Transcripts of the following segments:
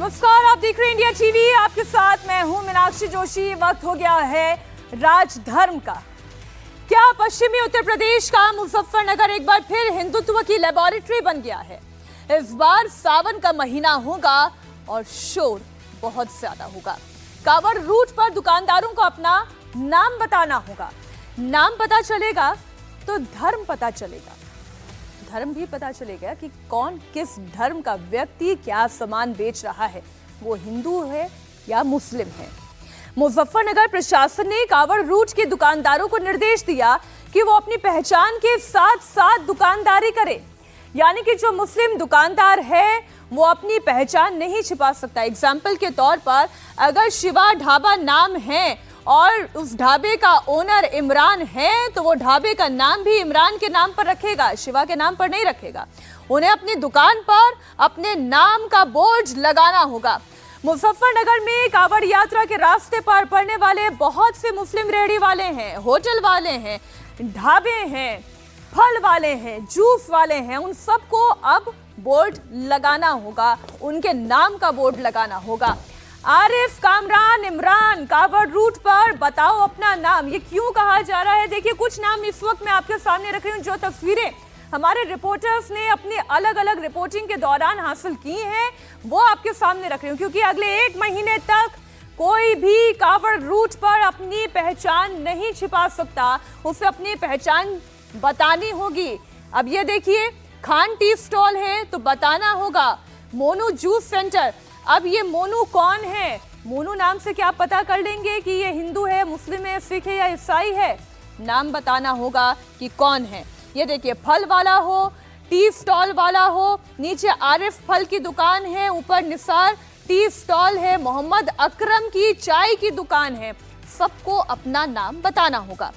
नमस्कार, आप देख रहे हैं इंडिया टीवी। आपके साथ मैं हूं मीनाक्षी जोशी। वक्त हो गया है राजधर्म का। क्या पश्चिमी उत्तर प्रदेश का मुजफ्फरनगर एक बार फिर हिंदुत्व की लेबोरेटरी बन गया है? इस बार सावन का महीना होगा और शोर बहुत ज्यादा होगा। कांवड़ रूट पर दुकानदारों को अपना नाम बताना होगा। नाम पता चलेगा तो धर्म पता चलेगा। धर्म भी पता चलेगा कि कौन किस धर्म का व्यक्ति क्या सामान बेच रहा है, वो हिंदू है या मुस्लिम है। मुजफ्फरनगर प्रशासन ने कांवड़ रूट के दुकानदारों को निर्देश दिया कि वो अपनी पहचान के साथ साथ दुकानदारी करे। यानी कि जो मुस्लिम दुकानदार है वो अपनी पहचान नहीं छिपा सकता। एग्जाम्पल के तौर पर अगर शिवा ढाबा नाम है और उस ढाबे का ओनर इमरान है तो वो ढाबे का नाम भी इमरान के नाम पर रखेगा, शिवा के नाम पर नहीं रखेगा। उन्हें अपनी दुकान पर अपने नाम का बोर्ड लगाना होगा। मुजफ्फरनगर में कांवड़ यात्रा के रास्ते पर पड़ने वाले बहुत से मुस्लिम रेहड़ी वाले हैं, होटल वाले हैं, ढाबे हैं, फल वाले हैं, जूस वाले हैं। उन सबको अब बोर्ड लगाना होगा, उनके नाम का बोर्ड लगाना होगा। आरिफ, कामरान, इमरान, कांवड़ रूट पर बताओ अपना नाम। ये क्यों कहा जा रहा है? देखिए, कुछ नाम इस वक्त मैं आपके सामने रख रही हूँ। जो तस्वीरें हमारे रिपोर्टर्स ने अपनी अलग अलग रिपोर्टिंग के दौरान हासिल की हैं वो आपके सामने रख रही हूँ, क्योंकि अगले 1 महीने तक कोई भी कांवड़ रूट पर अपनी पहचान नहीं छिपा सकता। उसे अपनी पहचान बतानी होगी। अब ये देखिए, खान टी स्टॉल है तो बताना होगा। मोनू जूस सेंटर, अब ये मोनू कौन है? मोनू नाम से क्या पता कर लेंगे कि ये हिंदू है, मुस्लिम है, सिख है या ईसाई है? नाम बताना होगा कि कौन है। ये देखिए, फल वाला हो, टी स्टॉल वाला हो, नीचे आरिफ फल की दुकान है, ऊपर निसार टी स्टॉल है, मोहम्मद अकरम की चाय की दुकान है। सबको अपना नाम बताना होगा।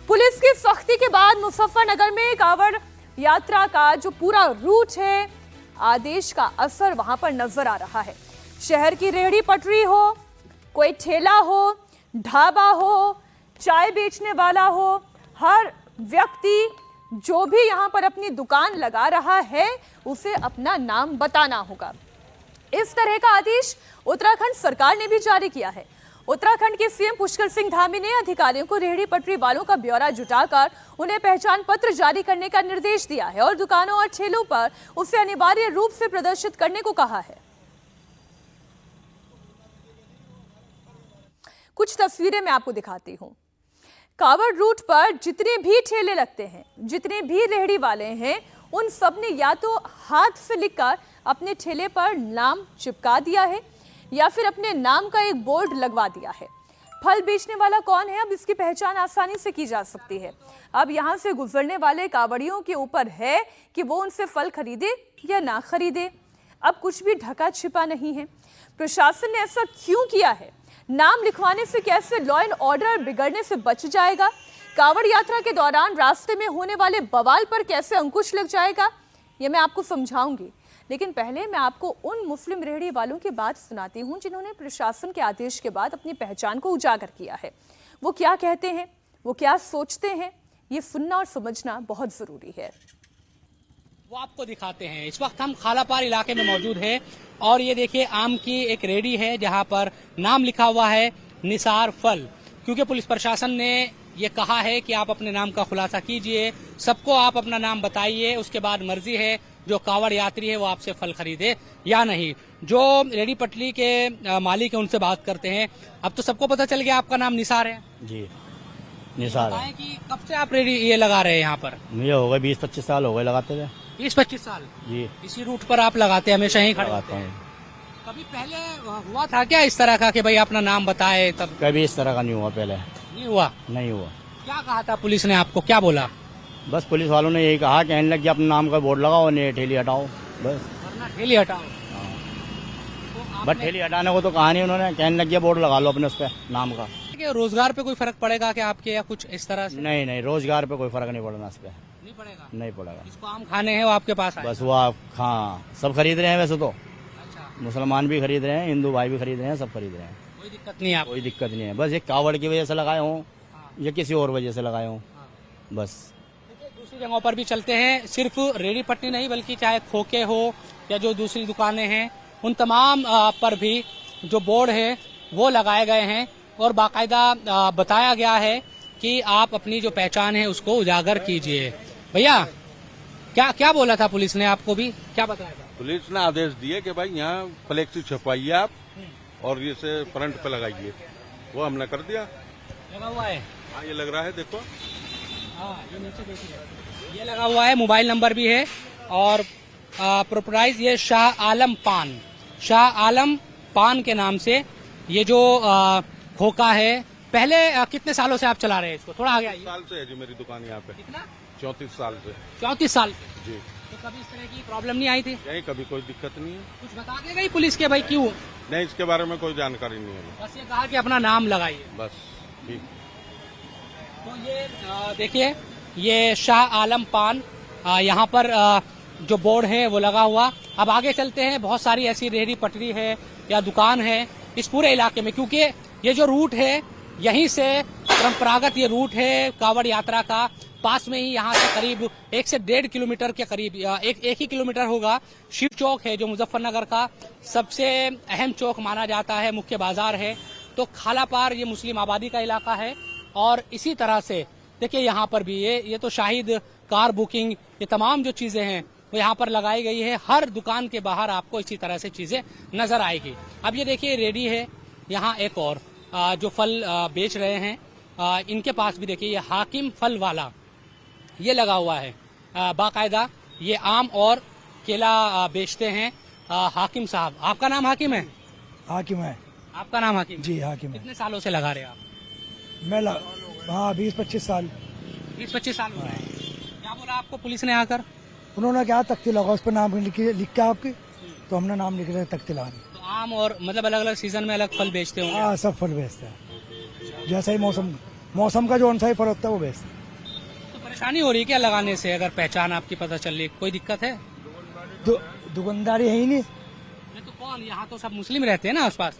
पुलिस की सख्ती के बाद मुजफ्फरनगर में कांवड़ यात्रा का जो पूरा रूट है, आदेश का असर वहां पर नजर आ रहा है। शहर की रेहड़ी पटरी हो, कोई ठेला हो, ढाबा हो, चाय बेचने वाला हो, हर व्यक्ति जो भी यहां पर अपनी दुकान लगा रहा है उसे अपना नाम बताना होगा। इस तरह का आदेश उत्तराखंड सरकार ने भी जारी किया है। उत्तराखंड के सीएम पुष्कर सिंह धामी ने अधिकारियों को रेहड़ी पटरी वालों का ब्यौरा जुटाकर उन्हें पहचान पत्र जारी करने का निर्देश दिया है और दुकानों और ठेलों पर उसे अनिवार्य रूप से प्रदर्शित करने को कहा है। कुछ तस्वीरें मैं आपको दिखाती हूं। कांवड़ रूट पर जितने भी ठेले लगते हैं, जितने भी रेहड़ी वाले हैं, उन सब ने या तो हाथ से लिखकर अपने ठेले पर नाम चिपका दिया है या फिर अपने नाम का एक बोर्ड लगवा दिया है। फल बेचने वाला कौन है, अब इसकी पहचान आसानी से की जा सकती है। अब यहां से गुजरने वाले कांवड़ियों के ऊपर है कि वो उनसे फल खरीदे या ना खरीदे। अब कुछ भी ढका छिपा नहीं है। प्रशासन ने ऐसा क्यों किया है? नाम लिखवाने से कैसे लॉ एंड ऑर्डर बिगड़ने से बच जाएगा? कांवड़ यात्रा के दौरान रास्ते में होने वाले बवाल पर कैसे अंकुश लग जाएगा, ये मैं आपको समझाऊंगी। लेकिन पहले मैं आपको उन मुस्लिम रेहड़ी वालों की बात सुनाती हूं जिन्होंने प्रशासन के आदेश के बाद अपनी पहचान को उजागर किया है। वो क्या कहते हैं, वो क्या सोचते हैं, ये सुनना और समझना बहुत जरूरी है। वो आपको दिखाते हैं। इस वक्त हम खालापार इलाके में मौजूद हैं और ये देखिए, आम की एक रेहड़ी है जहां पर नाम लिखा हुआ है निसार फल। क्योंकि पुलिस प्रशासन ने ये कहा है कि आप अपने नाम का खुलासा कीजिए, सबको आप अपना नाम बताइए, उसके बाद मर्जी है जो कांवड़ यात्री है वो आपसे फल खरीदे या नहीं। जो रेहड़ी पटरी के मालिक है उनसे बात करते हैं। अब तो सबको पता चल गया आपका नाम निसार है। जी, निसार है। कि कब से आप रेहड़ी ये लगा रहे हैं यहाँ पर? मुझे हो गए 20-25 साल हो गए लगाते हुए। 20-25 साल जी, इसी रूट पर आप लगाते हैं, हमेशा यहीं खड़े लगाता होते हैं? हूँ। कभी पहले हुआ था क्या इस तरह का कि भाई अपना नाम बताए? तब कभी इस तरह का नहीं हुआ, पहले नहीं हुआ। नहीं हुआ। क्या कहा था पुलिस ने आपको, क्या बोला? बस पुलिस वालों ने यही कहा, कहने लग कि अपने नाम का बोर्ड लगाओ, नहीं ठेली हटाओ, बस। वरना ठेली हटाओ। बस ठेली हटाने को तो कहा नहीं उन्होंने, कहने लग गया बोर्ड लगा लो अपने उस पर नाम का। कि रोजगार पे कोई फर्क पड़ेगा कि आपके, या कुछ इस तरह से? नहीं नहीं, रोजगार पे कोई फर्क नहीं पड़ना इस पे, नहीं पड़ेगा। नहीं पड़ेगा। जिसको आम खाने हैं वो आपके पास आए। बस वो आप, हाँ, सब खरीद रहे हैं वैसे तो। अच्छा, मुसलमान भी खरीद रहे हैं, हिंदू भाई भी खरीद रहे हैं, सब खरीद रहे हैं। कोई दिक्कत नहीं है आपको? कोई दिक्कत नहीं है। बस ये कांवड़ की वजह से लगाए हूँ या किसी और वजह से लगाए हूँ, बस। दूसरी जगहों पर भी चलते हैं, सिर्फ रेहड़ी पट्टी नहीं बल्कि चाहे खोखे हो या जो दूसरी दुकानें हैं उन तमाम पर भी जो बोर्ड है वो लगाए गए हैं और बाकायदा बताया गया है कि आप अपनी जो पहचान है उसको उजागर कीजिए। भैया क्या क्या बोला था पुलिस ने आपको, भी क्या बताया था? पुलिस ने आदेश दिए कि भाई यहाँ फ्लेक्सी छपवाइए आप और ये से फ्रंट पे लगाइए, वो हमने कर दिया। लगा हुआ है, हाँ ये लग रहा है, देखो। हाँ ये नीचे देखिए, ये लगा हुआ है, मोबाइल नंबर भी है और प्रोपराइज ये शाह आलम पान के नाम से ये जो खोखा है। पहले कितने सालों से आप चला रहे हैं इसको? थोड़ा आगे आइए। 34 साल से है जी मेरी दुकान यहाँ पे। कितना? 34 साल से। 34 साल से जी। तो कभी इस तरह की प्रॉब्लम नहीं आई थी? यही कभी कोई दिक्कत नहीं है। कुछ बता देगा ही पुलिस के भाई क्यों? नहीं, इसके बारे में कोई जानकारी नहीं है। बस ये कहा कि अपना नाम लगाइए बस ठीक। तो ये देखिए, ये शाह आलम पान यहाँ पर जो बोर्ड है वो लगा हुआ। अब आगे चलते हैं, बहुत सारी ऐसी रेहड़ी पटरी है या दुकान है इस पूरे इलाके में, क्योंकि ये जो रूट है यहीं से परंपरागत ये रूट है कांवड़ यात्रा का। पास में ही यहाँ से करीब 1 से 1.5 किलोमीटर के करीब एक ही किलोमीटर होगा शिव चौक है, जो मुजफ्फरनगर का सबसे अहम चौक माना जाता है, मुख्य बाजार है। तो खालापार ये मुस्लिम आबादी का इलाका है और इसी तरह से देखिए यहाँ पर भी ये तो शाहिद कार बुकिंग, ये तमाम जो चीजें हैं वो यहाँ पर लगाई गई है। हर दुकान के बाहर आपको इसी तरह से चीजें नजर आएगी। अब ये देखिए रेडी है, यहाँ एक और जो फल बेच रहे हैं इनके पास भी देखिए ये हाकिम फल वाला ये लगा हुआ है बाकायदा। ये आम और केला बेचते हैं हाकिम साहब। आपका नाम हाकिम है? हाकिम है। आपका नाम हाकिम? जी हाकिम है। कितने सालों से लगा रहे हैं आप? मैं हाँ 20-25 साल। 20-25 साल हो गए हैं। क्या बोला आपको पुलिस ने आकर? उन्होंने क्या तख्ती लगा, उस पर नाम लिख के आपके, तो हमने नाम लिख रहे तख्ती लगा दी। तो आम और मतलब अलग अलग सीजन में अलग फल बेचते होंगे? हाँ सब फल बेचते हैं, जैसा ही मौसम का जो सा ही फल होता है वो बेचते हैं। तो परेशानी हो रही है क्या लगाने से, अगर पहचान आपकी पता चल रही, कोई दिक्कत है? दुकानदारी है ही नहीं। तो कौन, यहाँ तो सब मुस्लिम रहते हैं ना आस पास?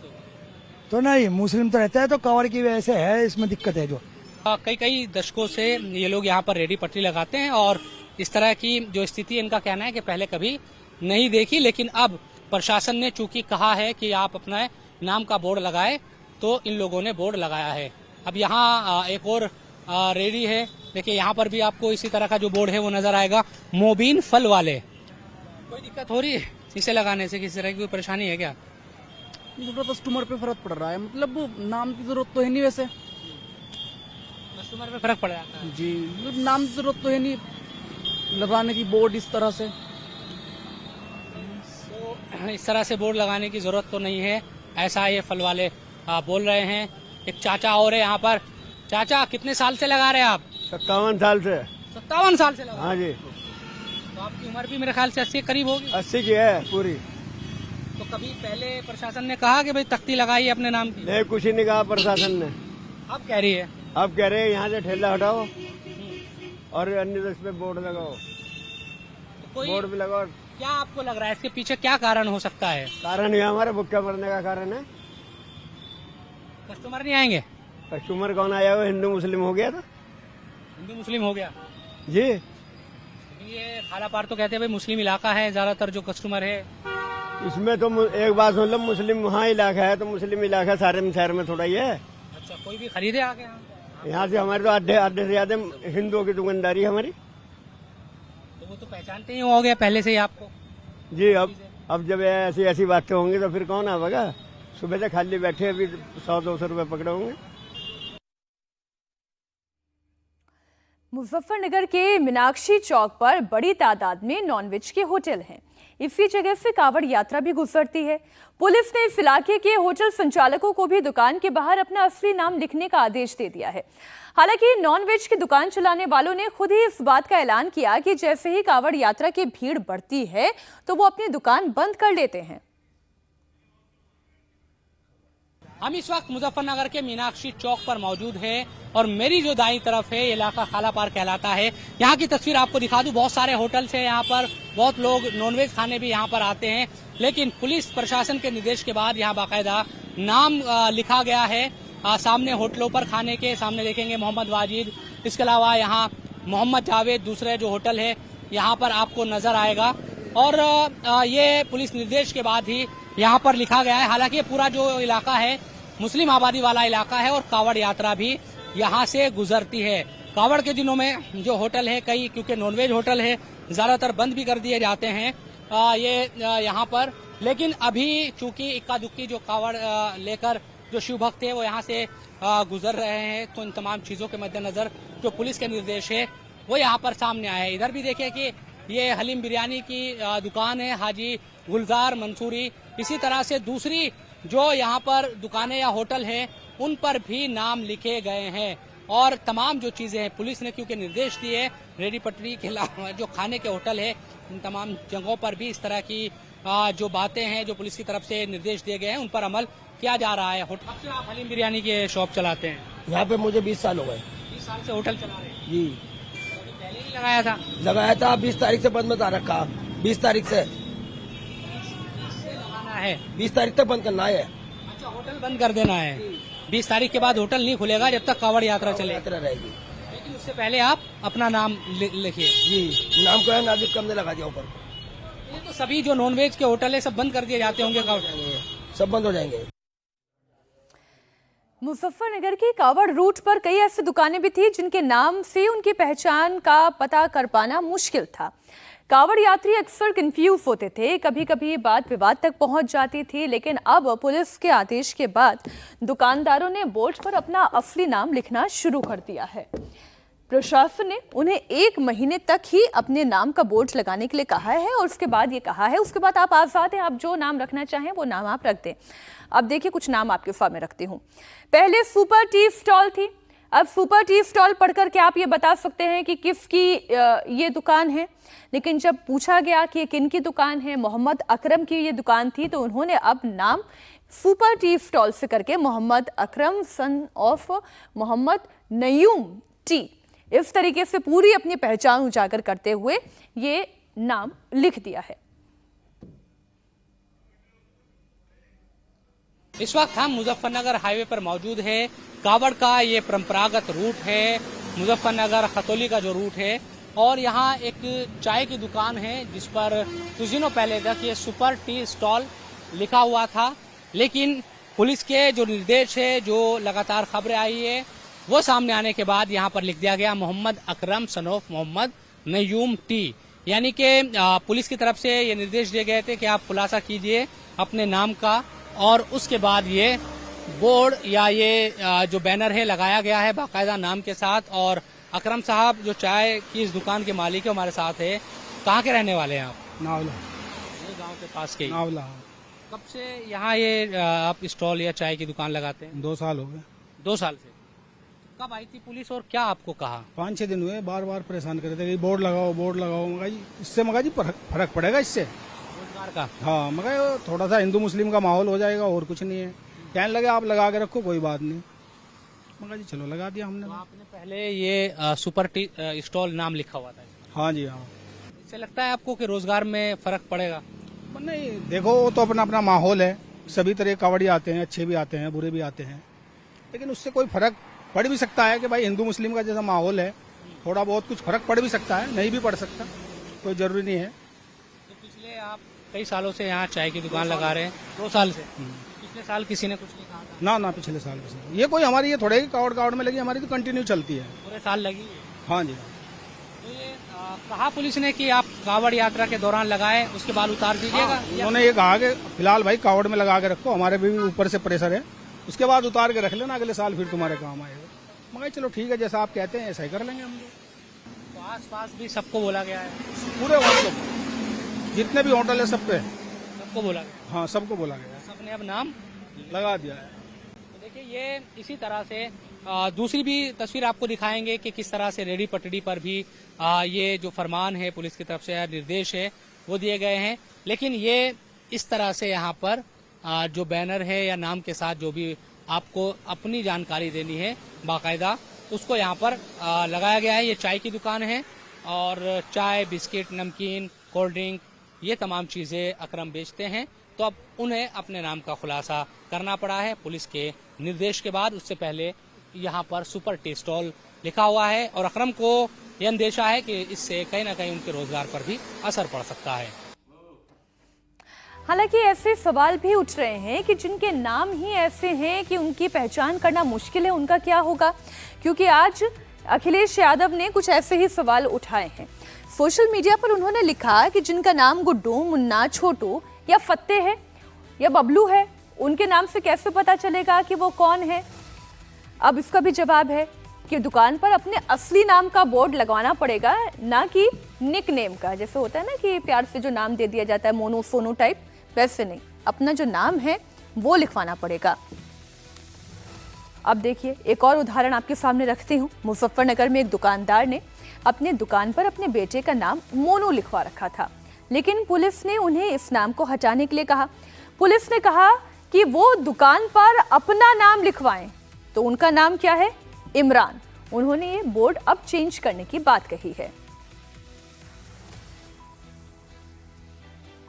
तो नहीं, मुस्लिम तो रहता है, तो कवर की वजह से है, इसमें दिक्कत है। जो कई दशकों से ये लोग यहाँ पर रेडी पटरी लगाते हैं और इस तरह की जो स्थिति, इनका कहना है कि पहले कभी नहीं देखी, लेकिन अब प्रशासन ने चूंकि कहा है कि आप अपना नाम का बोर्ड लगाए, तो इन लोगों ने बोर्ड लगाया है। अब यहाँ एक और रेडी है, देखिए यहाँ पर भी आपको इसी तरह का जो बोर्ड है वो नजर आएगा, मोबीन फल वाले। कोई दिक्कत हो रही है इसे लगाने से? किसी तरह की कोई परेशानी है क्या? कस्टमर पे फर्क पड़ रहा है, मतलब नाम की जरूरत तो है नहीं, वैसे कस्टमर पे फर्क पड़ जाता है जी, मतलब नाम की जरूरत तो है नहीं लगाने की बोर्ड इस तरह से। तो इस तरह से बोर्ड लगाने की जरूरत तो नहीं है, ऐसा ये फल वाले बोल रहे हैं। एक चाचा और है यहाँ पर। चाचा कितने साल से लगा रहे हैं आप? 57 साल से। 57 साल से लगा? हाँ जी। तो आपकी उम्र भी मेरे ख्याल से 80 के करीब होगी। 80 की है पूरी। तो कभी पहले प्रशासन ने कहा कि भाई तख्ती लगाइए अपने नाम की? नहीं, कुछ ही नहीं कहा प्रशासन ने। अब कह रही है? अब कह रहे हैं यहाँ से ठेला हटाओ और अन्य इस पे बोर्ड लगाओ। तो कोई बोर्ड भी लगाओ। क्या आपको लग रहा है इसके पीछे क्या कारण हो सकता है? कारण ये हमारे भुक्का मरने का कारण है। कस्टमर नहीं आएंगे? कस्टमर कौन आया, वो हिंदू मुस्लिम हो गया था। हिंदू मुस्लिम हो गया जी। ये खालापार तो कहते हैं भाई मुस्लिम इलाका है, ज्यादातर जो कस्टमर है। इसमें तो एक बात सुन लो, मुस्लिम वहाँ इलाका है तो मुस्लिम इलाका सारे शहर में थोड़ा ही है। अच्छा, कोई भी खरीदे आगे यहाँ से हमारे तो आधे से ज्यादा हिंदुओं की दुकानदारी है हमारी। तो वो तो पहचानते ही हो गया पहले से ही आपको? जी। अब जब ऐसी बातें होंगी तो फिर कौन आवेगा? सुबह से खाली बैठे, अभी 100-200 रुपए पकड़े होंगे। मुजफ्फरनगर के मीनाक्षी चौक पर बड़ी तादाद में नॉनवेज के होटल हैं। इसी जगह से कांवड़ यात्रा भी गुजरती है। पुलिस ने इस इलाके के होटल संचालकों को भी दुकान के बाहर अपना असली नाम लिखने का आदेश दे दिया है। हालांकि नॉनवेज की दुकान चलाने वालों ने खुद ही इस बात का ऐलान किया कि जैसे ही कांवड़ यात्रा की भीड़ बढ़ती है तो वो अपनी दुकान बंद कर लेते हैं। हम इस वक्त मुजफ्फरनगर के मीनाक्षी चौक पर मौजूद है और मेरी जो दाईं तरफ है ये इलाका खालापार कहलाता है। यहाँ की तस्वीर आपको दिखा दूं, बहुत सारे होटल्स हैं यहाँ पर, बहुत लोग नॉनवेज खाने भी यहाँ पर आते हैं, लेकिन पुलिस प्रशासन के निर्देश के बाद यहाँ बाकायदा नाम लिखा गया है सामने होटलों पर खाने के। सामने देखेंगे मोहम्मद वाजिद, इसके अलावा यहाँ मोहम्मद जावेद, दूसरे जो होटल है यहाँ पर आपको नजर आएगा। और ये पुलिस निर्देश के बाद ही यहाँ पर लिखा गया है। हालांकि ये पूरा जो इलाका है मुस्लिम आबादी वाला इलाका है और कावड़ यात्रा भी यहाँ से गुजरती है। कावड़ के दिनों में जो होटल है कई, क्योंकि नॉनवेज होटल है, ज्यादातर बंद भी कर दिए जाते हैं यहाँ पर। लेकिन अभी चूंकि इक्का दुक्की जो कावड़ लेकर जो शिव भक्त है वो यहाँ से गुजर रहे हैं, तो इन तमाम चीजों के मद्देनजर जो पुलिस के निर्देश है वो यहाँ पर सामने आए हैं। इधर भी देखिए कि ये हलीम बिरयानी की दुकान है, हाजी गुलजार मंसूरी। इसी तरह से दूसरी जो यहाँ पर दुकानें या होटल है उन पर भी नाम लिखे गए हैं। और तमाम जो चीजें हैं पुलिस ने क्योंकि निर्देश दिए, रेडी पटरी के अलावा जो खाने के होटल है इन तमाम जगहों पर भी इस तरह की जो बातें हैं जो पुलिस की तरफ से निर्देश दिए गए हैं उन पर अमल किया जा रहा है। होटल आप हलीम बिरयानी के शॉप चलाते हैं? यहाँ पे मुझे 20 साल हो गए। 20 साल से होटल चला रहे हैं जी। पहले ही लगाया था 20 तारीख से बंद बता रखा। 20 तारीख से लगाना है, 20 तारीख तक बंद करना है। अच्छा, होटल बंद कर देना है। 20 तारीख के बाद होटल नहीं खुलेगा जब तक कावड़ यात्रा चले रहेगी। लेकिन उससे पहले आप अपना नाम लिखिए। जी, नाम को है नाजिब कम ने लगा दिया ऊपर। ये तो सभी जो नॉनवेज के होटल है सब बंद कर दिए जाते होंगे, सब बंद हो जाएंगे। मुजफ्फरनगर की कावड़ रूट पर कई ऐसी दुकानें भी थी जिनके नाम से उनकी पहचान का पता कर पाना मुश्किल था। कावड़ यात्री अक्सर कंफ्यूज होते थे, कभी कभी बात विवाद तक पहुंच जाती थी। लेकिन अब पुलिस के आदेश के बाद दुकानदारों ने बोर्ड पर अपना असली नाम लिखना शुरू कर दिया है। प्रशासन ने उन्हें 1 महीने तक ही अपने नाम का बोर्ड लगाने के लिए कहा है और उसके बाद ये कहा है उसके बाद आप आजाद हैं, आप जो नाम रखना चाहें वो नाम आप रख दें। अब देखिए कुछ नाम आपके सामने रखती हूँ। पहले सुपर टी स्टॉल थी, अब सुपर टी स्टॉल पढ़कर के आप ये बता सकते हैं कि किसकी ये दुकान है। लेकिन जब पूछा गया कि ये किन की दुकान है, मोहम्मद अकरम की ये दुकान थी, तो उन्होंने अब नाम सुपर टी स्टॉल से करके Mohammad Akram son of Mohammad Nayum T, इस तरीके से पूरी अपनी पहचान उजागर करते हुए ये नाम लिख दिया है। इस वक्त हम मुजफ्फरनगर हाईवे पर मौजूद है। कावड़ का ये परंपरागत रूट है, मुजफ्फरनगर खतौली का जो रूट है। और यहाँ एक चाय की दुकान है जिस पर कुछ दिनों पहले तक ये सुपर टी स्टॉल लिखा हुआ था। लेकिन पुलिस के जो निर्देश है, जो लगातार खबरें आई है, वो सामने आने के बाद यहाँ पर लिख दिया गया Mohammad Akram son of Mohammad Nayum T. यानी कि पुलिस की तरफ से ये निर्देश दिए गए थे कि आप खुलासा कीजिए अपने नाम का, और उसके बाद ये बोर्ड या ये जो बैनर है लगाया गया है बाकायदा नाम के साथ। और अकरम साहब जो चाय की इस दुकान के मालिक है हमारे साथ है। कहाँ के रहने वाले हैं आप? नावला। ये गांव के पास के? नावला। कब से यहाँ ये आप स्टॉल या चाय की दुकान लगाते हैं? 2 साल हो गए। 2 साल से। कब आई थी पुलिस और क्या आपको कहा? 5-6 दिन हुए, बार बार परेशान कर रहे थे कि बोर्ड लगाओ बोर्ड लगाओ। मगा जी इससे मगा जी फर्क पड़ेगा इससे रोजगार का? हाँ, मगर थोड़ा सा हिंदू मुस्लिम का माहौल हो जाएगा और कुछ नहीं है। कहने लगे आप लगा के रखो कोई बात नहीं। मगर जी चलो लगा दिया हमने। तो आपने पहले ये सुपर टी स्टॉल नाम लिखा हुआ था? हाँ जी हाँ। इससे लगता है आपको कि रोजगार में फर्क पड़ेगा? नहीं, देखो वो तो अपना अपना माहौल है, सभी तरह कावड़ी आते हैं, अच्छे भी आते हैं बुरे भी आते हैं। लेकिन उससे कोई फर्क पड़ भी सकता है कि भाई हिंदू मुस्लिम का जैसा माहौल है, थोड़ा बहुत कुछ फर्क पड़ भी सकता है, नहीं भी पड़ सकता, कोई जरूरी नहीं है। तो पिछले आप कई सालों से यहाँ चाय की दुकान लगा रहे हैं? 2 साल से। पिछले साल किसी ने कुछ नहीं कहा था? ना पिछले साल किसी, ये कोई हमारी ये थोड़े ही कावड़ में लगी, हमारी तो कंटिन्यू चलती है। पूरे साल लगी? हाँ जी। तो ये कहा पुलिस ने कि आप कावड़ यात्रा के दौरान लगाए, उसके बाद उतार दीजिएगा? उन्होंने ये कहा कि फिलहाल भाई कावड़ में लगा के रखो, हमारे भी ऊपर से प्रेशर है, उसके बाद उतार के रख लेना, अगले साल फिर तुम्हारे काम आएगा। मगर चलो ठीक है, जैसा आप कहते हैं ऐसा ही कर लेंगे हम लोग। तो आस-पास भी सबको बोला गया है? पूरे होटल जितने भी होटल है सब पे सबको बोला गया? हाँ, सबको बोला गया, सबने अब नाम लगा दिया है। तो देखिए ये इसी तरह से दूसरी भी तस्वीर आपको दिखाएंगे कि किस तरह से रेडी पटड़ी पर भी ये जो फरमान है पुलिस की तरफ से, निर्देश है, वो दिए गए हैं। लेकिन ये इस तरह से यहाँ पर जो बैनर है या नाम के साथ जो भी आपको अपनी जानकारी देनी है बाकायदा, उसको यहाँ पर लगाया गया है। ये चाय की दुकान है और चाय, बिस्किट, नमकीन, कोल्ड ड्रिंक, ये तमाम चीज़ें अकरम बेचते हैं। तो अब उन्हें अपने नाम का खुलासा करना पड़ा है पुलिस के निर्देश के बाद। उससे पहले यहाँ पर सुपर टी स्टॉल लिखा हुआ है और अकरम को यह अंदेशा है कि इससे कहीं ना कहीं उनके रोजगार पर भी असर पड़ सकता है। हालांकि ऐसे सवाल भी उठ रहे हैं कि जिनके नाम ही ऐसे हैं कि उनकी पहचान करना मुश्किल है, उनका क्या होगा? क्योंकि आज अखिलेश यादव ने कुछ ऐसे ही सवाल उठाए हैं। सोशल मीडिया पर उन्होंने लिखा कि जिनका नाम गुड्डू, मुन्ना, छोटू या फत्ते है या बबलू है, उनके नाम से कैसे पता चलेगा कि वो कौन है? अब इसका भी जवाब है कि दुकान पर अपने असली नाम का बोर्ड लगवाना पड़ेगा, ना कि निक नेम का। जैसे होता है ना कि प्यार से जो नाम दे दिया जाता है, मोनू सोनू टाइप, वैसे नहीं, अपना जो नाम है वो लिखवाना पड़ेगा। अब देखिए, एक और उदाहरण आपके सामने रखती हूँ। मुजफ्फरनगर में एक दुकानदार ने अपने दुकान पर अपने बेटे का नाम मोनू लिखवा रखा था, लेकिन पुलिस ने उन्हें इस नाम को हटाने के लिए कहा। पुलिस ने कहा कि वो दुकान पर अपना नाम लिखवाएं, तो उनका नाम क्या है? इमरान। उन्होंने ये बोर्ड अब चेंज करने की बात कही है।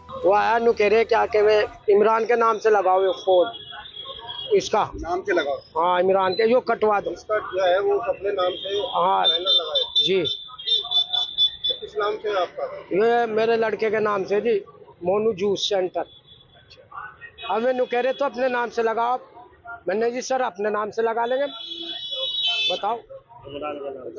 वो आया नु कह रहे क्या कि इमरान के नाम से लगाओ ये बोर्ड, इसका नाम से लगाओ। हाँ, इमरान के यो कटवा दो। इसका क्या है वो अपने नाम से हाँ बैनर लगाए जी। तो किस नाम से है आपका? ये मेरे लड़के के नाम से जी, मोनू जूस सेंटर। अब मैं कह रहे तो अपने नाम से लगाओ। मैंने जी सर अपने नाम से लगा लेंगे। बताओ,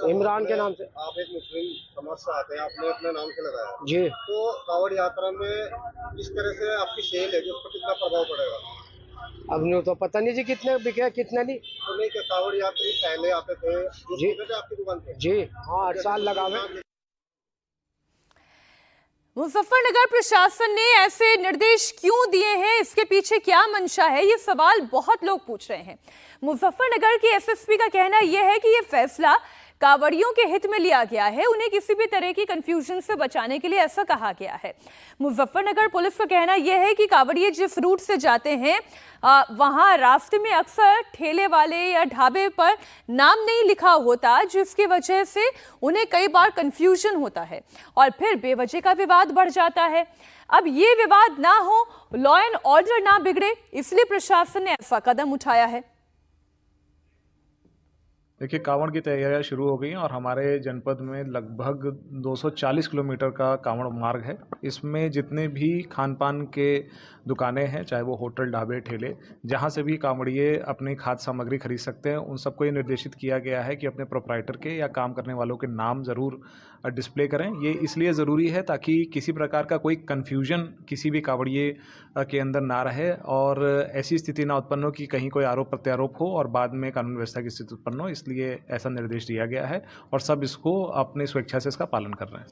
इमरान के नाम से। आप एक मुस्लिम समाज से आते हैं, आपने अपने नाम से लगाया जी। तो कांवड़ यात्रा में इस तरह से आपकी सेल है, उस पर कितना प्रभाव पड़ेगा? अब न्यू तो पता नहीं जी कितने बिके कितने नहीं। तो नहीं, क्या कांवड़ यात्री पहले आते थे जी आपकी दुकान पे? जी हाँ, 8 साल लगावे। मुजफ्फरनगर प्रशासन ने ऐसे निर्देश क्यों दिए हैं, इसके पीछे क्या मंशा है, ये सवाल बहुत लोग पूछ रहे हैं। मुजफ्फरनगर की एसएसपी का कहना यह है कि ये फैसला कांवड़ियों के हित में लिया गया है, उन्हें किसी भी तरह की कंफ्यूजन से बचाने के लिए ऐसा कहा गया है। मुजफ्फरनगर पुलिस का कहना यह है कि कांवड़िए जिस रूट से जाते हैं वहां रास्ते में अक्सर ठेले वाले या ढाबे पर नाम नहीं लिखा होता, जिसकी वजह से उन्हें कई बार कंफ्यूजन होता है और फिर बेवजह का विवाद बढ़ जाता है। अब ये विवाद ना हो, लॉ एंड ऑर्डर ना बिगड़े, इसलिए प्रशासन ने ऐसा कदम उठाया है। देखिए, कांवड़ की तैयारियां शुरू हो गई हैं और हमारे जनपद में लगभग 240 किलोमीटर का कांवड़ मार्ग है। इसमें जितने भी खान पान के दुकानें हैं, चाहे वो होटल, ढाबे, ठेले, जहां से भी कांवड़िए अपनी खाद्य सामग्री खरीद सकते हैं, उन सबको ये निर्देशित किया गया है कि अपने प्रोप्राइटर के या काम करने वालों के नाम ज़रूर डिस्प्ले करें। ये इसलिए ज़रूरी है ताकि किसी प्रकार का कोई कन्फ्यूजन किसी भी कांवड़िए के अंदर ना रहे और ऐसी स्थिति ना उत्पन्न हो कि कहीं कोई आरोप प्रत्यारोप हो और बाद में कानून व्यवस्था की स्थिति उत्पन्न हो। इसलिए ऐसा निर्देश दिया गया है और सब इसको अपनी स्वेच्छा से इसका पालन कर रहे हैं।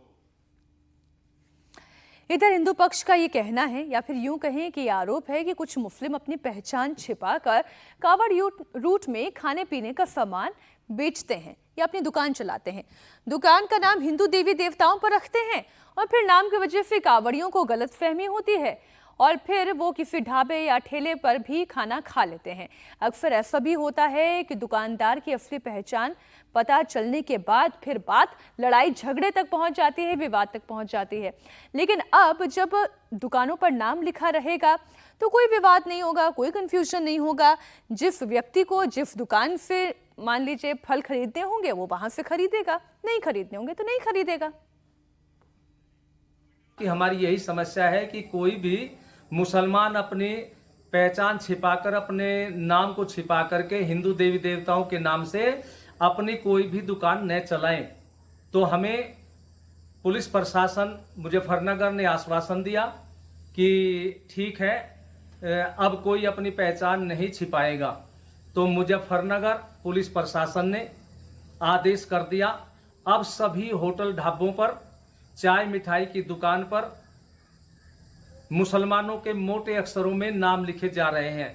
इधर हिंदू पक्ष का ये कहना है, या फिर यूं कहें कि आरोप है कि कुछ मुस्लिम अपनी पहचान छिपाकर कांवड़ रूट में खाने पीने का सामान बेचते हैं या अपनी दुकान चलाते हैं। दुकान का नाम हिंदू देवी देवताओं पर रखते हैं और फिर नाम की वजह से कांवड़ियों को गलतफहमी होती है और फिर वो किसी ढाबे या ठेले पर भी खाना खा लेते हैं। अक्सर ऐसा भी होता है कि दुकानदार की असली पहचान पता चलने के बाद फिर बात लड़ाई झगड़े तक पहुंच जाती है, विवाद तक पहुंच जाती है। लेकिन अब जब दुकानों पर नाम लिखा रहेगा तो कोई विवाद नहीं होगा, कोई कंफ्यूजन नहीं होगा। जिस व्यक्ति को जिस दुकान से मान लीजिए फल खरीदने होंगे वो वहां से खरीदेगा, नहीं खरीदने होंगे तो नहीं खरीदेगा। कि हमारी यही समस्या है कि कोई भी मुसलमान अपनी पहचान छिपाकर, अपने नाम को छिपा करके हिंदू देवी देवताओं के नाम से अपनी कोई भी दुकान न चलाएं। तो हमें पुलिस प्रशासन मुजफ्फरनगर ने आश्वासन दिया कि ठीक है, अब कोई अपनी पहचान नहीं छिपाएगा। तो मुजफ्फरनगर पुलिस प्रशासन ने आदेश कर दिया, अब सभी होटल ढाबों पर, चाय मिठाई की दुकान पर मुसलमानों के मोटे अक्षरों में नाम लिखे जा रहे हैं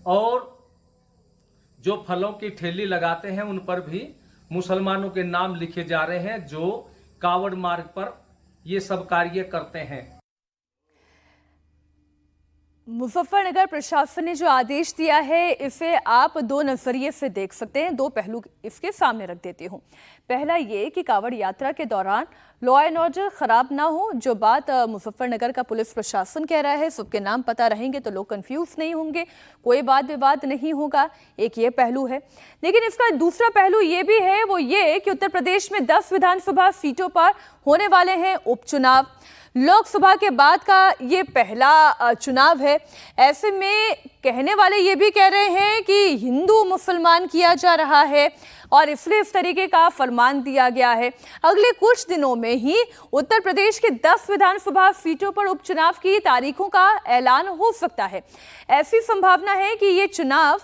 और जो फलों की ठेली लगाते हैं उन पर भी मुसलमानों के नाम लिखे जा रहे हैं जो कावड़ मार्ग पर ये सब कार्य करते हैं। मुजफ्फरनगर प्रशासन ने जो आदेश दिया है इसे आप दो नजरिए से देख सकते हैं। दो पहलू इसके सामने रख देती हूँ। पहला ये कि कांवड़ यात्रा के दौरान लॉ एंड ऑर्डर खराब ना हो, जो बात मुजफ्फरनगर का पुलिस प्रशासन कह रहा है, सबके नाम पता रहेंगे तो लोग कंफ्यूज नहीं होंगे, कोई वाद विवाद नहीं होगा। एक ये पहलू है। लेकिन इसका दूसरा पहलू ये भी है, वो ये कि उत्तर प्रदेश में 10 विधानसभा सीटों पर होने वाले हैं उपचुनाव। लोकसभा के बाद का ये पहला चुनाव है। ऐसे में कहने वाले ये भी कह रहे हैं कि हिंदू मुसलमान किया जा रहा है और इसलिए इस तरीके का फरमान दिया गया है। अगले कुछ दिनों में ही उत्तर प्रदेश के 10 विधानसभा सीटों पर उपचुनाव की तारीखों का ऐलान हो सकता है। ऐसी संभावना है कि ये चुनाव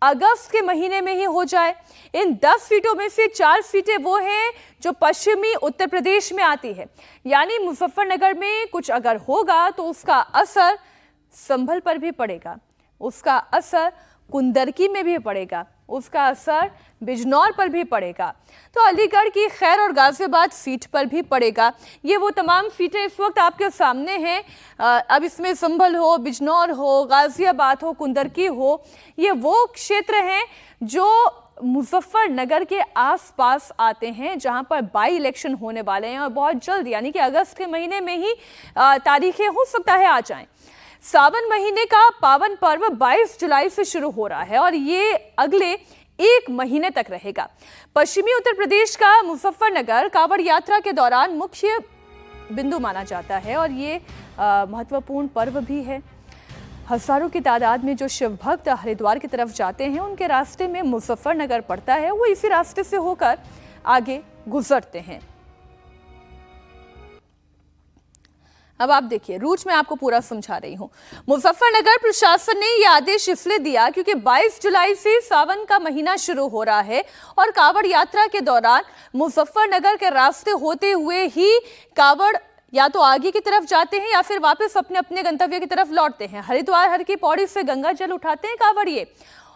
अगस्त के महीने में ही हो जाए। इन 10 सीटों में से 4 सीटें वो हैं जो पश्चिमी उत्तर प्रदेश में आती है, यानी मुजफ्फरनगर में कुछ अगर होगा तो उसका असर संभल पर भी पड़ेगा, उसका असर कुंदरकी में भी पड़ेगा, उसका असर बिजनौर पर भी पड़ेगा, तो अलीगढ़ की खैर और गाजियाबाद सीट पर भी पड़ेगा। ये वो तमाम सीटें इस वक्त आपके सामने हैं। अब इसमें संभल हो, बिजनौर हो, गाजियाबाद हो, कुंदरकी हो, ये वो क्षेत्र हैं जो मुजफ्फरनगर के आसपास आते हैं जहां पर बाई इलेक्शन होने वाले हैं और बहुत जल्द यानी कि अगस्त के महीने में ही तारीखें हो सकता है आ जाएं। सावन महीने का पावन पर्व 22 जुलाई से शुरू हो रहा है और ये अगले 1 महीने तक रहेगा। पश्चिमी उत्तर प्रदेश का मुजफ्फरनगर कांवड़ यात्रा के दौरान मुख्य बिंदु माना जाता है और ये महत्वपूर्ण पर्व भी है। हजारों की तादाद में जो शिव भक्त हरिद्वार की तरफ जाते हैं उनके रास्ते में मुजफ्फरनगर पड़ता है, वो इसी रास्ते से होकर आगे गुजरते हैं। अब आप देखिए, रूट में आपको पूरा समझा रही हूं। मुजफ्फरनगर प्रशासन ने यह आदेश इसलिए दिया क्योंकि 22 जुलाई से सावन का महीना शुरू हो रहा है और कांवड़ यात्रा के दौरान मुजफ्फरनगर के रास्ते होते हुए ही कांवड़ या तो आगे की तरफ जाते हैं या फिर वापस अपने अपने गंतव्य की तरफ लौटते हैं। हरिद्वार हर की पौड़ी से गंगा जल उठाते हैं कांवड़िए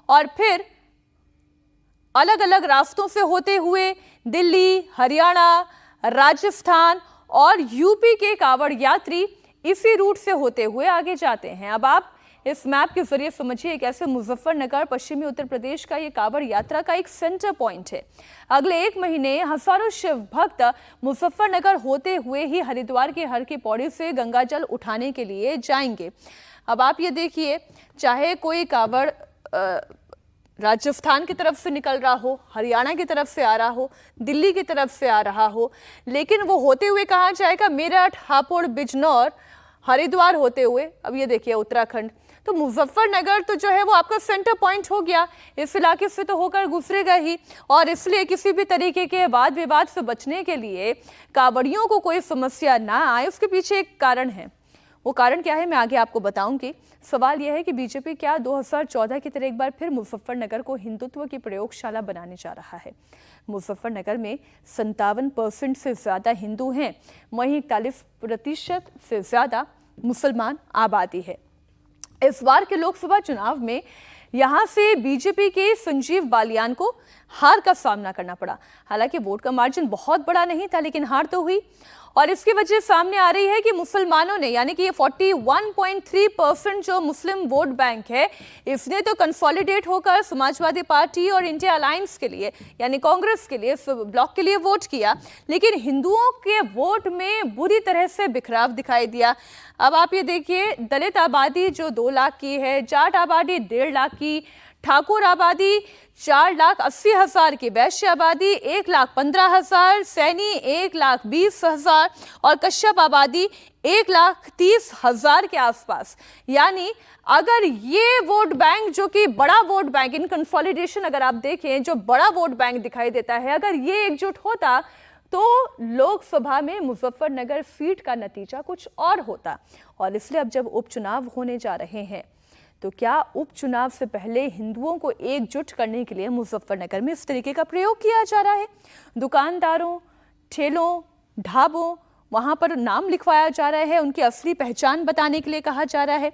और फिर अलग अलग रास्तों से होते हुए दिल्ली, हरियाणा, राजस्थान और यूपी के कांवड़ यात्री इसी रूट से होते हुए आगे जाते हैं। अब आप इस मैप के जरिए समझिए कैसे मुजफ्फरनगर पश्चिमी उत्तर प्रदेश का ये कांवड़ यात्रा का एक सेंटर पॉइंट है। अगले 1 महीने हजारों शिव भक्त मुजफ्फरनगर होते हुए ही हरिद्वार के हर की पौड़ी से गंगा जल उठाने के लिए जाएंगे। अब आप ये देखिए, चाहे कोई कांवड़ राजस्थान की तरफ से निकल रहा हो, हरियाणा की तरफ से आ रहा हो, दिल्ली की तरफ से आ रहा हो, लेकिन वो होते हुए कहाँ जाएगा? मेरठ, हापुड़, बिजनौर, हरिद्वार होते हुए। अब ये देखिए उत्तराखंड, तो मुजफ्फरनगर तो जो है वो आपका सेंटर पॉइंट हो गया, इस इलाके से तो होकर गुजरेगा ही। और इसलिए किसी भी तरीके के वाद विवाद से बचने के लिए, कांवड़ियों को कोई समस्या ना आए, उसके पीछे एक कारण है। वो कारण क्या है मैं आगे आपको बताऊंगी। सवाल यह है कि बीजेपी क्या 2014 की तरह एक बार फिर मुजफ्फरनगर को हिंदुत्व की प्रयोगशाला बनाने जा रहा है? मुजफ्फरनगर में 57% से ज्यादा हिंदू हैं, वहीं 41% से ज्यादा मुसलमान आबादी है। इस बार के लोकसभा चुनाव में यहां से बीजेपी के संजीव बालियान को हार का सामना करना पड़ा। हालांकि वोट का मार्जिन बहुत बड़ा नहीं था, लेकिन हार तो हुई और इसकी वजह सामने आ रही है कि मुसलमानों ने, यानी कि ये 41.3% जो मुस्लिम वोट बैंक है, इसने तो कंसोलिडेट होकर समाजवादी पार्टी और इंडिया अलायंस के लिए यानी कांग्रेस के लिए, ब्लॉक के लिए वोट किया, लेकिन हिंदुओं के वोट में बुरी तरह से बिखराव दिखाई दिया। अब आप ये देखिए, दलित आबादी जो 2 लाख की है, जाट आबादी 1.5 लाख की, ठाकुर आबादी 4,80,000 की, वैश्य आबादी 1,15,000, सैनी 1,20,000 और कश्यप आबादी 1,30,000 के आसपास। यानी अगर ये वोट बैंक जो कि बड़ा वोट बैंक, इन कंसोलिडेशन अगर आप देखें जो बड़ा वोट बैंक दिखाई देता है, अगर ये एकजुट होता तो लोकसभा में मुजफ्फरनगर सीट का नतीजा कुछ और होता। और इसलिए अब जब उपचुनाव होने जा रहे हैं तो क्या उपचुनाव से पहले हिंदुओं को एकजुट करने के लिए मुजफ्फरनगर में इस तरीके का प्रयोग किया जा रहा है? दुकानदारों, ठेलों, ढाबों, वहां पर नाम लिखवाया जा रहा है, उनकी असली पहचान बताने के लिए कहा जा रहा है।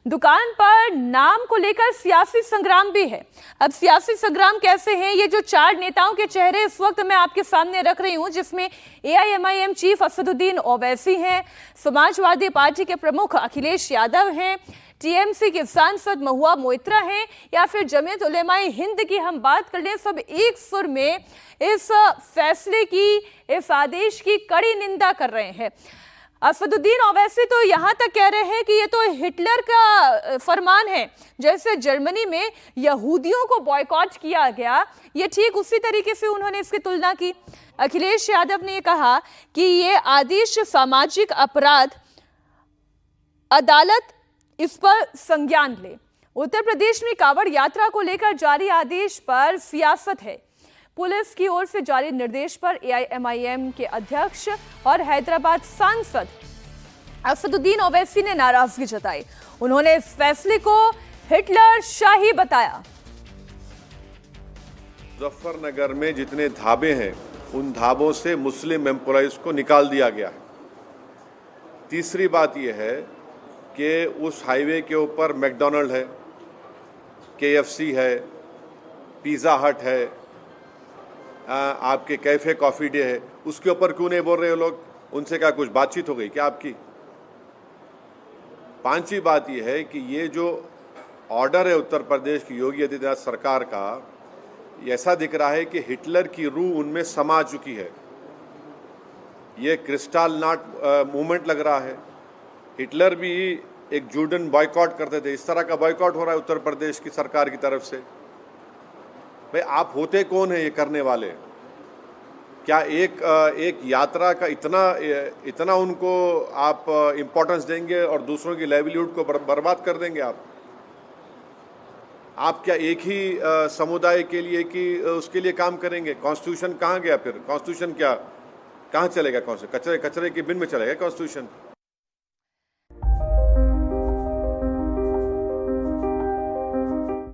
दुकान पर नाम को लेकर सियासी संग्राम भी है। अब सियासी संग्राम कैसे हैं? ये जो 4 नेताओं के चेहरे इस वक्त मैं आपके सामने रख रही हूं, जिसमें AIMIM चीफ असदुद्दीन ओवैसी हैं, समाजवादी पार्टी के प्रमुख अखिलेश यादव हैं, TMC के सांसद महुआ मोइत्रा हैं, या फिर जमीयत उलेमाए हिंद की हम बात कर लें, सब एक सुर में इस फैसले की, इस आदेश की कड़ी निंदा कर रहे हैं। असदुद्दीन ओवैसी तो यहां तक कह रहे हैं कि ये तो हिटलर का फरमान है, जैसे जर्मनी में यहूदियों को बॉयकॉट किया गया, ये ठीक उसी तरीके से उन्होंने इसकी तुलना की। अखिलेश यादव ने कहा कि ये आदेश सामाजिक अपराध अदालत इस पर संज्ञान ले। उत्तर प्रदेश में कांवड़ यात्रा को लेकर जारी आदेश पर सियासत है। पुलिस की ओर से जारी निर्देश पर एआईएमआईएम के अध्यक्ष और हैदराबाद सांसद असदुद्दीन ओवैसी ने नाराजगी जताई। उन्होंने इस फैसले को हिटलर शाही बताया। मुजफ्फरनगर में जितने ढाबे हैं उन ढाबों से मुस्लिम एम्प्लॉइज को निकाल दिया गया है। तीसरी बात यह है कि उस हाईवे के ऊपर मैकडॉनल्ड है, केएफसी है, पिज़्ज़ा हट है, आपके कैफे कॉफ़ी डे है, उसके ऊपर क्यों नहीं बोल रहे हो लोग? उनसे क्या कुछ बातचीत हो गई क्या आपकी? पांचवी बात यह है कि ये जो ऑर्डर है उत्तर प्रदेश की योगी आदित्यनाथ सरकार का, ऐसा दिख रहा है कि हिटलर की रूह उनमें समा चुकी है। ये क्रिस्टल नाट मूवमेंट लग रहा है। हिटलर भी एक जूडन बॉयकॉट करते थे, इस तरह का बॉयकॉट हो रहा है उत्तर प्रदेश की सरकार की तरफ से। भाई आप होते कौन है ये करने वाले? क्या एक यात्रा का इतना उनको आप इम्पोर्टेंस देंगे और दूसरों की लाइवलीहुड को बर्बाद कर देंगे आप क्या एक ही समुदाय के लिए कि उसके लिए काम करेंगे? कॉन्स्टिट्यूशन कहाँ गया फिर? कॉन्स्टिट्यूशन क्या कहाँ चलेगा? कौन से कचरे की बिन में चलेगा कॉन्स्टिट्यूशन?